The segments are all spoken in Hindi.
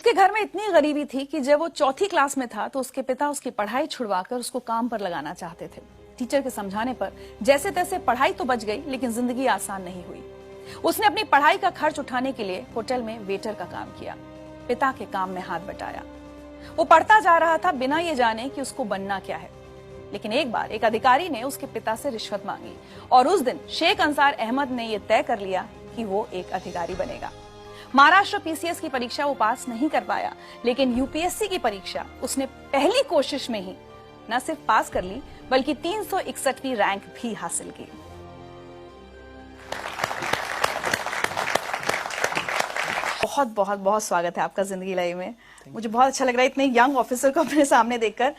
उसके घर में इतनी गरीबी थी कि जब वो चौथी क्लास में था तो उसके पिता उसकी पढ़ाई छुड़वाकर उसको काम पर लगाना चाहते थे। टीचर के समझाने पर जैसे तैसे पढ़ाई तो बच गई, लेकिन जिंदगी आसान नहीं हुई। उसने अपनी पढ़ाई का खर्च उठाने के लिए होटल में वेटर का काम किया, पिता के काम में हाथ बटाया। वो पढ़ता जा रहा था बिना ये जाने कि उसको बनना क्या है। लेकिन एक बार एक अधिकारी ने उसके पिता से रिश्वत मांगी और उस दिन शेख अंसार अहमद ने यह तय कर लिया कि वो एक अधिकारी बनेगा। महाराष्ट्र पीसीएस की परीक्षा वो पास नहीं कर पाया, लेकिन यूपीएससी की परीक्षा उसने पहली कोशिश में ही न सिर्फ पास कर ली, बल्कि 361वीं रैंक भी हासिल की। बहुत बहुत बहुत स्वागत है आपका जिंदगी लाइव में। मुझे बहुत अच्छा लग रहा है इतने यंग ऑफिसर को अपने सामने देखकर।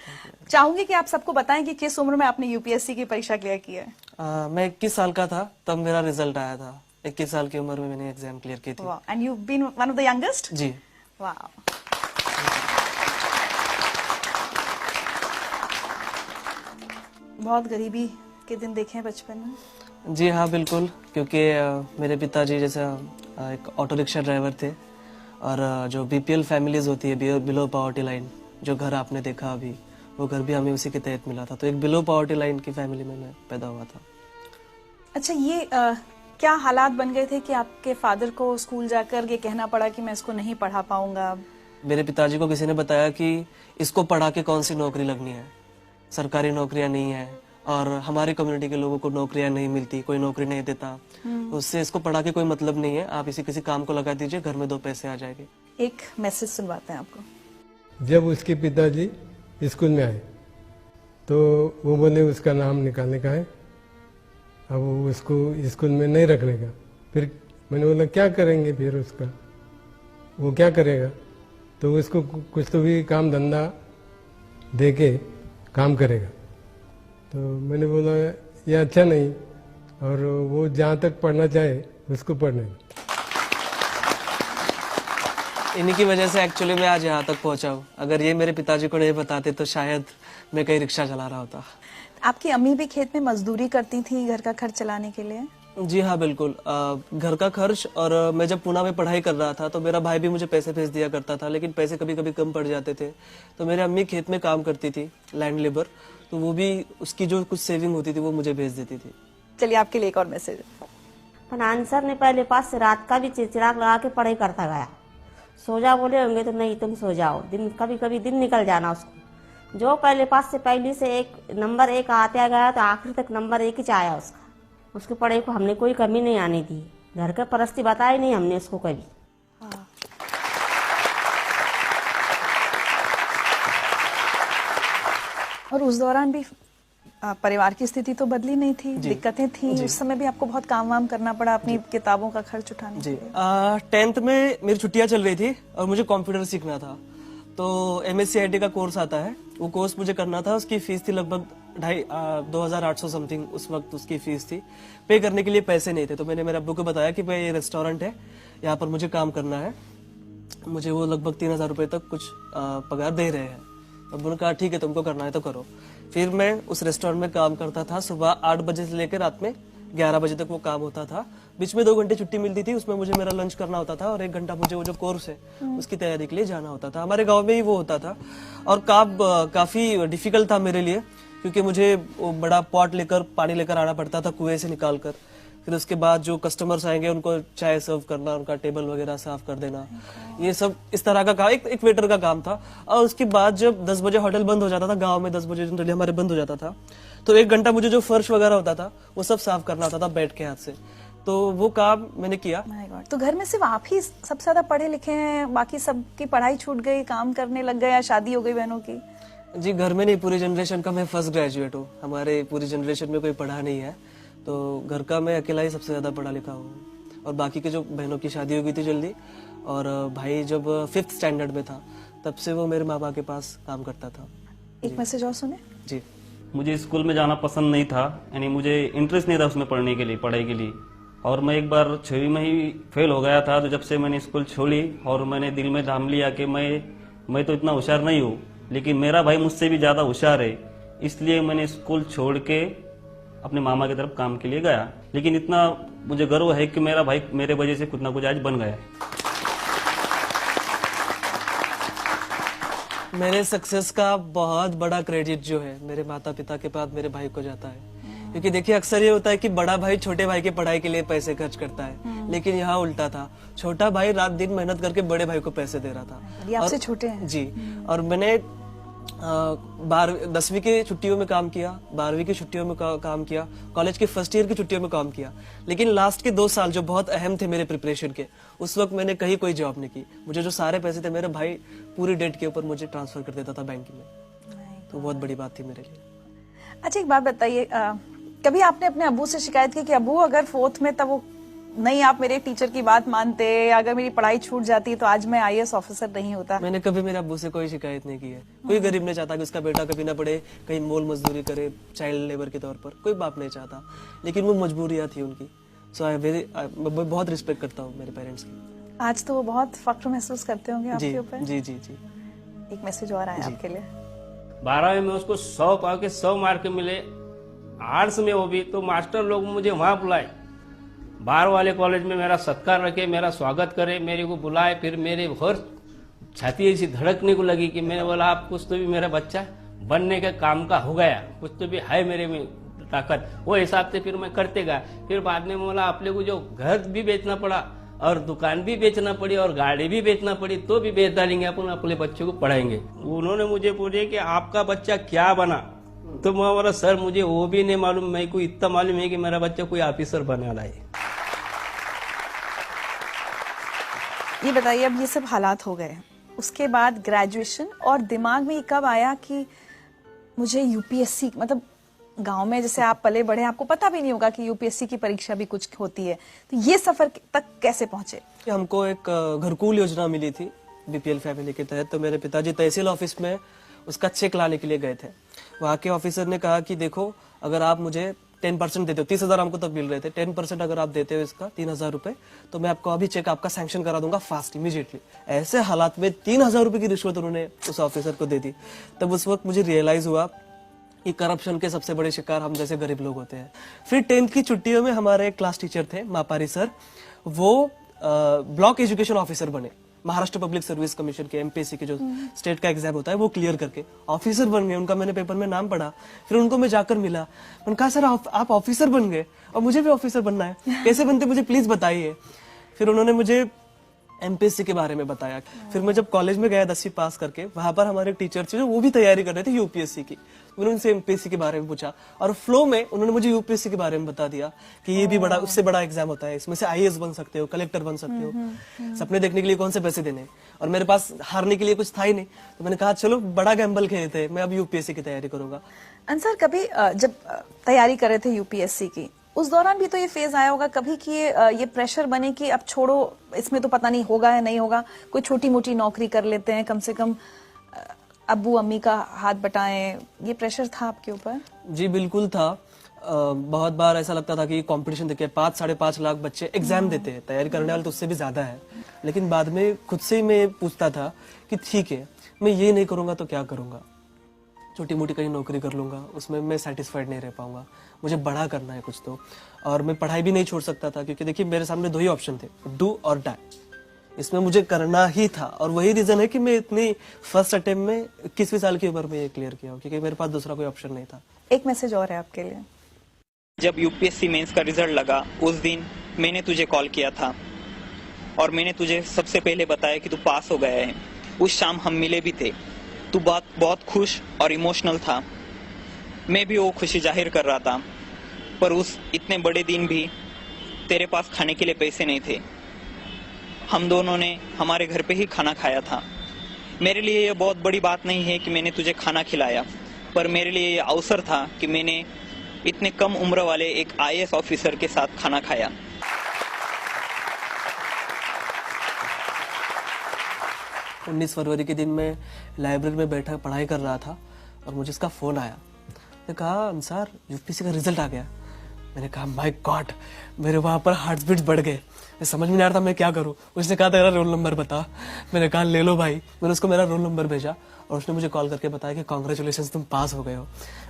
चाहूंगी कि आप सबको बताएं कि किस उम्र में आपने यूपीएससी की परीक्षा क्लियर की है। मैं 21 साल का था तब मेरा रिजल्ट आया था। 21 साल की उम्र में मैंने एग्जाम क्लियर की थी। And you been one of the youngest? जी। वाह। बहुत गरीबी के दिन देखे हैं बचपन में? जी हाँ, बिल्कुल, क्योंकि मेरे पिताजी जैसा एक ऑटो रिक्शा ड्राइवर थे और जो बीपीएल फैमिलीज होती है, बिलो पॉवर्टी लाइन, जो घर आपने देखा अभी, वो घर भी हमें उसी के तहत मिला था। तो एक बिलो पॉवर्टी लाइन की फैमिली में मैं पैदा हुआ था। अच्छा, ये क्या हालात बन गए थे कि आपके फादर को स्कूल जाकर ये कहना पड़ा कि मैं इसको नहीं पढ़ा पाऊंगा? मेरे पिताजी को किसी ने बताया कि इसको पढ़ा के कौन सी नौकरी लगनी है, सरकारी नौकरियां नहीं है और हमारी कम्युनिटी के लोगों को नौकरियां नहीं मिलती, कोई नौकरी नहीं देता, तो उससे इसको पढ़ा के कोई मतलब नहीं है, आप इसी किसी काम को लगा दीजिए, घर में 2 पैसे आ जाएंगे। एक मैसेज सुनवाते हैं आपको। जब उसके पिताजी स्कूल में आए तो वो बोले उसका नाम निकालने का है, अब वो उसको स्कूल में नहीं रखने का। फिर मैंने बोला क्या करेंगे फिर उसका, वो क्या करेगा? तो उसको कुछ तो भी काम धंधा दे के काम करेगा। तो मैंने बोला ये अच्छा नहीं, और वो जहाँ तक पढ़ना चाहे उसको पढ़ने। इन्हीं की वजह से एक्चुअली मैं आज यहाँ तक पहुँचा हूँ। अगर ये मेरे पिताजी को नहीं बताते तो शायद मैं कहीं रिक्शा चला रहा होता। आपकी अम्मी भी खेत में मजदूरी करती थी घर का खर्च चलाने के लिए? जी हाँ, बिल्कुल। घर का खर्च, और मैं जब पुणे में पढ़ाई कर रहा था तो मेरा भाई भी मुझे पैसे भेज दिया करता था, लेकिन पैसे कभी कभी कम पड़ जाते थे। तो मेरी अम्मी खेत में काम करती थी, लैंड लेबर, तो वो भी उसकी जो कुछ सेविंग होती थी वो मुझे भेज देती थी। चलिए आपके लिए एक और मैसेज। आंसर ने पहले पास से रात का भी चिराग लगा के पढ़ाई करता गया। सो जा बोले होंगे तो नहीं तुम सो जाओ, दिन कभी कभी दिन निकल जाना उसको। जो पहले पास से पहली से नंबर 1 आते गया तो आखिर तक नंबर 1 ही आया उसका। उसकी पढ़ाई को हमने कोई कमी नहीं आने दी, घर का परिस्थिति बताई नहीं हमने उसको कभी। और उस दौरान भी परिवार की स्थिति तो बदली नहीं थी, दिक्कतें थी। उस समय भी आपको बहुत काम वाम करना पड़ा अपनी किताबों का खर्च उठाने के लिए। 10th में मेरी छुट्टियां चल रही थी और मुझे कंप्यूटर सीखना था, तो MSc IT का कोर्स आता है, वो कोर्स मुझे करना था। उसकी फीस थी लगभग 2800 समथिंग, उस वक्त उसकी फीस थी। पे करने के लिए पैसे नहीं थे, तो मैंने मेरे अब्बू को बताया कि भाई ये रेस्टोरेंट है, यहाँ पर मुझे काम करना है, मुझे वो लगभग 3000 रुपए तक कुछ पगार दे रहे हैं। अब्बू ने कहा ठीक है, तुमको करना है तो करो। फिर मैं उस रेस्टोरेंट में काम करता था, सुबह 8 बजे से लेकर रात में 11 बजे तक वो काम होता था। बीच में 2 घंटे छुट्टी मिलती थी, उसमें मुझे मेरा लंच करना होता था और 1 घंटा मुझे वो जो कोर्स है उसकी तैयारी के लिए जाना होता था। हमारे गांव में ही वो होता था और काफी डिफिकल्ट था मेरे लिए, क्योंकि मुझे वो बड़ा पॉट लेकर पानी लेकर आना पड़ता था कुएं से निकाल कर। फिर उसके बाद जो कस्टमर्स आएंगे उनको चाय सर्व करना, उनका टेबल वगैरह साफ कर देना, ये सब इस तरह का काम, एक वेटर का काम था। और उसके बाद जब 10 बजे होटल बंद हो जाता था, गांव में 10 बजे जनरली हमारे बंद हो जाता था, तो 1 घंटा मुझे जो फर्श वगैरह होता था वो सब साफ करना होता था बैठ के हाथ से। तो वो काम मैंने किया। तो घर में सिर्फ आप ही सबसे ज्यादा पढ़े लिखे हैं, बाकी सबकी पढ़ाई छूट गई, काम करने लग गए या शादी हो गई बहनों की? जी, घर में नहीं, पूरी जनरेशन का मैं फर्स्ट ग्रेजुएट हूँ। हमारे पूरी जनरेशन में कोई पढ़ा नहीं है, तो घर का मैं अकेला ही सबसे ज्यादा पढ़ा लिखा हूँ। और बाकी के जो बहनों की शादी हो गई थी जल्दी, और भाई जब 5th स्टैंडर्ड में था तब से वो मेरे माँ बाप के पास काम करता था। एक मैसेज और सुने। जी, मुझे स्कूल में जाना पसंद नहीं था, यानी मुझे इंटरेस्ट नहीं था उसमें पढ़ने के लिए, पढ़ाई के लिए। और मैं एक बार 6वीं में ही फेल हो गया था। तो जब से मैंने स्कूल छोड़ी और मैंने दिल में ठान लिया कि मैं तो इतना होशियार नहीं हूँ, लेकिन मेरा भाई मुझसे भी ज्यादा होशियार है, इसलिए मैंने स्कूल छोड़ के अपने मामा की तरफ काम के लिए गया। लेकिन इतना मुझे गर्व है कि मेरा भाई मेरे वजह से कुछ ना कुछ आज बन गया। मेरे सक्सेस का बहुत बड़ा क्रेडिट जो है मेरे माता पिता के बाद मेरे भाई को जाता है, क्योंकि देखिए अक्सर ये होता है कि बड़ा भाई छोटे भाई की पढ़ाई के लिए पैसे खर्च करता है, लेकिन यहाँ उल्टा था। छोटा भाई रात दिन मेहनत करके बड़े भाई को पैसे दे रहा था। ये आपसे और- छोटे हैं? जी। और मैंने 10वीं की छुट्टियों में काम किया, 12वीं की छुट्टियों में काम किया, कॉलेज के फर्स्ट ईयर की छुट्टियों में काम किया, लेकिन लास्ट के 2 साल जो बहुत अहम थे मेरे प्रिपरेशन के, उस वक्त मैंने कहीं कोई जॉब नहीं की। मुझे जो सारे पैसे थे मेरे भाई पूरी डेट के ऊपर मुझे ट्रांसफर कर देता था बैंक में, तो बहुत बड़ी बात थी मेरे लिए। अच्छा एक बात बताइए, कभी आपने अपने अब्बू से शिकायत की कि अब्बू अगर 4th में तब वो नहीं आप मेरे टीचर की बात मानते, अगर मेरी पढ़ाई छूट जाती तो आज मैं IAS ऑफिसर नहीं होता? मैंने कभी मेरे अब्बू से कोई शिकायत नहीं की है। कोई गरीब नहीं चाहता कि उसका बेटा कभी ना पढ़े, कहीं मोल मजदूरी करे चाइल्ड लेबर के तौर पर, कोई बाप नहीं चाहता, लेकिन वो मजबूरियां थी उनकी। सो मैं बहुत रिस्पेक्ट करता हूँ मेरे पेरेंट्स की। आज तो वो बहुत फख्र महसूस करते होंगे जी आपके ऊपर। जी जी जी। एक मैसेज और आया आपके लिए। 12वीं में उसको 100 पाव के 100 मार्क मिले, आर्ट्स में वो भी, तो मास्टर लोग मुझे वहां बुलाए, बाहर वाले कॉलेज में मेरा सत्कार रखे, मेरा स्वागत करे, मेरे को बुलाए। फिर मेरे घर छाती ऐसी धड़कने को लगी कि मैंने बोला आप कुछ तो भी मेरा बच्चा बनने के काम का हो गया, कुछ तो भी है मेरे में ताकत। वो हिसाब से फिर मैं करते गया। फिर बाद में बोला अपने को जो घर भी बेचना पड़ा और दुकान भी बेचना पड़ी और गाड़ी भी बेचना पड़ी तो भी बेच डालेंगे, अपन अपने बच्चों को पढ़ाएंगे। उन्होंने मुझे पूछे कि आपका बच्चा क्या बना, तो मैं बोला सर मुझे वो भी नहीं मालूम, मेरे को इतना मालूम है कि मेरा बच्चा कोई ऑफिसर बने वाला है। ये बताइए, अब ये सब हालात हो गए, उसके बाद ग्रेजुएशन, और दिमाग में ये कब आया कि मुझे यूपीएससी, मतलब गांव में जैसे आप पले बढ़े, आपको पता भी नहीं होगा कि यूपीएससी की परीक्षा भी कुछ होती है, तो ये सफर तक कैसे पहुंचे? कि हमको एक घरकुल योजना मिली थी बीपीएल फैमिली के तहत, तो मेरे पिताजी तहसील ऑफिस में उसका चेक लाने के लिए गए थे। वहाँ के ऑफिसर ने कहा कि देखो अगर आप मुझे 10% देते हो, 30,000 हमको तब मिल रहे थे, 10% अगर आप देते हो इसका 3,000 रुपए, तो मैं आपको अभी चेक आपका सैंक्शन करा दूंगा फास्ट इमीडिएटली। ऐसे हालात में 3,000 रुपए की रिश्वत उन्होंने उस ऑफिसर को दे दी। तब उस वक्त मुझे रियलाइज हुआ कि करप्शन के सबसे बड़े शिकार हम जैसे गरीब लोग होते हैं। फिर 10th की छुट्टियों में हमारे एक क्लास टीचर थे मापारी सर, वो ब्लॉक एजुकेशन ऑफिसर बने, महाराष्ट्र पब्लिक सर्विस कमीशन के एमपीएससी के जो स्टेट का एग्जाम होता है वो क्लियर करके ऑफिसर बन गए। उनका मैंने पेपर में नाम पढ़ा, फिर उनको मैं जाकर मिला, मैंने कहा सर आप ऑफिसर बन गए और मुझे भी ऑफिसर बनना है, कैसे बनते मुझे प्लीज बताइए। फिर उन्होंने मुझे एमपीएससी के बारे में बताया। फिर मैं जब कॉलेज में गया 10वीं पास करके, वहां पर हमारे टीचर थे जो वो भी तैयारी कर रहे थे यूपीएससी की। उन्होंने उनसे एमपीएससी के बारे में पूछा और फ्लो में उन्होंने मुझे यूपीएससी के बारे में बता दिया कि ये भी बड़ा, उससे बड़ा एग्जाम होता है, इसमें से आईएएस बन सकते हो, कलेक्टर बन सकते हो। सपने देखने के लिए कौन से पैसे देने, और मेरे पास हारने के लिए कुछ था ही नहीं, तो मैंने कहा चलो बड़ा गैम्बल खेलते हैं, मैं अब यूपीएससी की तैयारी करूंगा। अंसर, कभी जब तैयारी कर रहे थे यूपीएससी की, उस दौरान भी तो ये फेज आया होगा कभी कि ये प्रेशर बने कि अब छोड़ो, इसमें तो पता नहीं होगा या नहीं होगा, कोई छोटी मोटी नौकरी कर लेते हैं, कम से कम अब्बू अम्मी का हाथ बटाएं, ये प्रेशर था आपके ऊपर? जी बिल्कुल था। बहुत बार ऐसा लगता था कि कंपटीशन देखिए 5-5.5 लाख बच्चे एग्जाम देते हैं, तैयारी करने वाले तो उससे भी ज्यादा है, लेकिन बाद में खुद से ही मैं पूछता था कि ठीक है मैं ये नहीं करूंगा तो क्या करूंगा, छोटी मोटी कहीं नौकरी कर लूंगा, उसमें मैं सेटिस्फाइड नहीं रह पाऊंगा, मुझे बड़ा करना है कुछ तो। और मैं पढ़ाई भी नहीं छोड़ सकता था, क्योंकि देखिए मेरे सामने 2 ही ऑप्शन थे, डू और डाई, इसमें मुझे करना ही था। और वही रीजन है कि मैं इतनी फर्स्ट अटेम्प्ट में 21वीं साल की उम्र में ये क्लियर किया, क्योंकि मेरे पास दूसरा कोई ऑप्शन नहीं था। एक मैसेज और है आपके लिए। जब यूपीएससी मेंस का रिजल्ट लगा उस दिन मैंने तुझे कॉल किया था और मैंने तुझे सबसे पहले बताया कि तू पास हो गया है। उस शाम हम मिले भी थे, तू बहुत खुश और इमोशनल था, मैं भी वो खुशी जाहिर कर रहा था, पर उस इतने बड़े दिन भी तेरे पास खाने के लिए पैसे नहीं थे। हम दोनों ने हमारे घर पे ही खाना खाया था। मेरे लिए ये बहुत बड़ी बात नहीं है कि मैंने तुझे खाना खिलाया, पर मेरे लिए ये अवसर था कि मैंने इतने कम उम्र वाले एक आईएएस ऑफिसर के साथ खाना खाया। 19 फरवरी के दिन मैं लाइब्रेरी में बैठा पढ़ाई कर रहा था और मुझे इसका फोन आया। मैंने कहा अंसार यूपीएससी का रिजल्ट आ गया। मैंने कहा माय गॉड, मेरे वहां पर हार्ट बीट्स बढ़ गए। मैं समझ में नहीं आ रहा था मैं क्या करूं। उसने कहा तेरा रोल नंबर बता। मैंने कहा ले लो भाई। मैंने उसको मेरा रोल नंबर भेजा और उसने मुझे कॉल करके बताया कि कांग्रेचुलेशंस, तुम पास हो गए हो।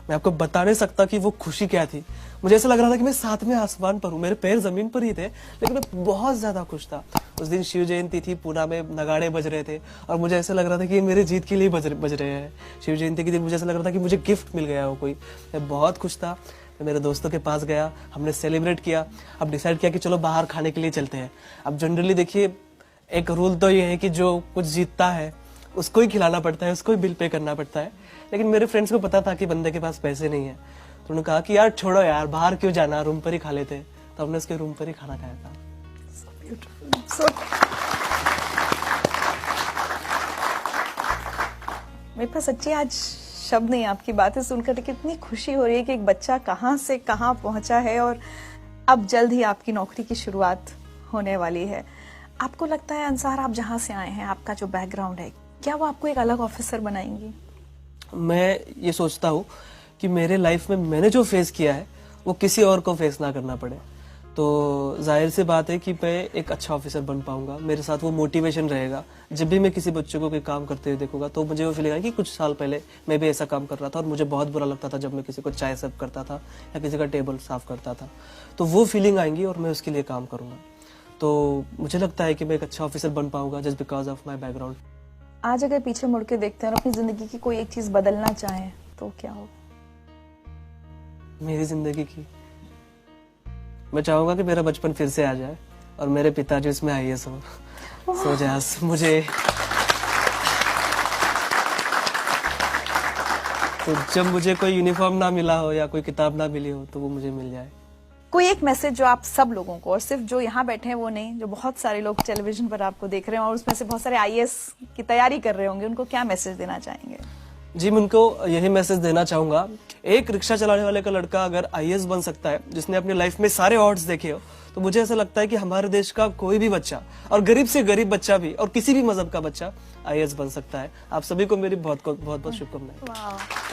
मैं आपको बता नहीं सकता कि वो खुशी क्या थी। मुझे ऐसा लग रहा था कि मैं सातवें आसमान पर हूँ, मेरे पैर जमीन पर ही थे, लेकिन मैं बहुत ज्यादा खुश था। उस दिन शिव जयंती थी, पूना में नगाड़े बज रहे थे और मुझे ऐसा लग रहा था कि ये मेरे जीत के लिए बज रहे हैं। शिव जयंती के दिन मुझे ऐसा लग रहा था कि मुझे गिफ्ट मिल गया हो कोई। मैं बहुत खुश था। मैं मेरे दोस्तों के पास गया, हमने सेलिब्रेट किया। अब डिसाइड किया कि चलो बाहर खाने के लिए चलते हैं। अब जनरली देखिए, एक रूल तो ये है कि जो कुछ जीतता है उसको ही खिलाना पड़ता है, उसको ही बिल पे करना पड़ता है। लेकिन मेरे फ्रेंड्स को पता था कि बंदे के पास पैसे नहीं है, तो उन्होंने कहा कि यार छोड़ो यार, बाहर क्यों जाना, रूम पर ही खा लेते। तो हमने उसके रूम पर ही खाना खाया था। मेरे पास सच्ची आज शब्द नहीं, आपकी बातें सुनकर कितनी खुशी हो रही है कि एक बच्चा कहाँ से कहाँ पहुंचा है और अब जल्द ही आपकी नौकरी की शुरुआत होने वाली है। आपको लगता है अंसार, आप जहाँ से आए हैं, आपका जो बैकग्राउंड है, क्या वो आपको एक अलग ऑफिसर बनाएंगी? मैं ये सोचता हूँ कि मेरे लाइफ में मैंने जो फेस किया है वो किसी और को फेस ना करना पड़े। तो जाहिर सी बात है कि मैं एक अच्छा ऑफिसर बन पाऊंगा। मेरे साथ वो मोटिवेशन रहेगा। जब भी मैं किसी बच्चे को कोई काम करते हुए देखूंगा तो मुझे वो फीलिंग आएगी कि कुछ साल पहले मैं भी ऐसा काम कर रहा था और मुझे बहुत बुरा लगता था जब मैं किसी को चाय सर्व करता था या किसी का टेबल साफ करता था। तो वो फीलिंग आएंगी और मैं उसके लिए काम करूंगा। तो मुझे लगता है कि मैं एक अच्छा ऑफिसर बन पाऊंगा just because of my background. आज अगर पीछे मुड़ के देखते हैं और अपनी जिंदगी की कोई एक चीज बदलना चाहें तो क्या हो? मेरी जिंदगी की मैं चाहूंगा कि मेरा बचपन फिर से आ जाए और मेरे पिताजी उसमें IAS हो। सो जैस मुझे तो जब मुझे कोई यूनिफॉर्म ना मिला हो या कोई किताब ना मिली हो तो वो मुझे मिल जाए। कोई एक मैसेज जो आप सब लोगों को, और सिर्फ जो यहाँ बैठे हैं वो नहीं, जो बहुत सारे लोग टेलीविजन पर आपको देख रहे हैं और उसमें से बहुत सारे IAS की तैयारी कर रहे होंगे, उनको क्या मैसेज देना चाहेंगे? जी, मैं उनको यही मैसेज देना चाहूंगा, एक रिक्शा चलाने वाले का लड़का अगर IAS बन सकता है, जिसने अपनी लाइफ में सारे ऑड्स देखे हो, तो मुझे ऐसा लगता है कि हमारे देश का कोई भी बच्चा, और गरीब से गरीब बच्चा भी, और किसी भी मजहब का बच्चा IAS बन सकता है। आप सभी को मेरी बहुत बहुत शुभकामनाएं। वाह।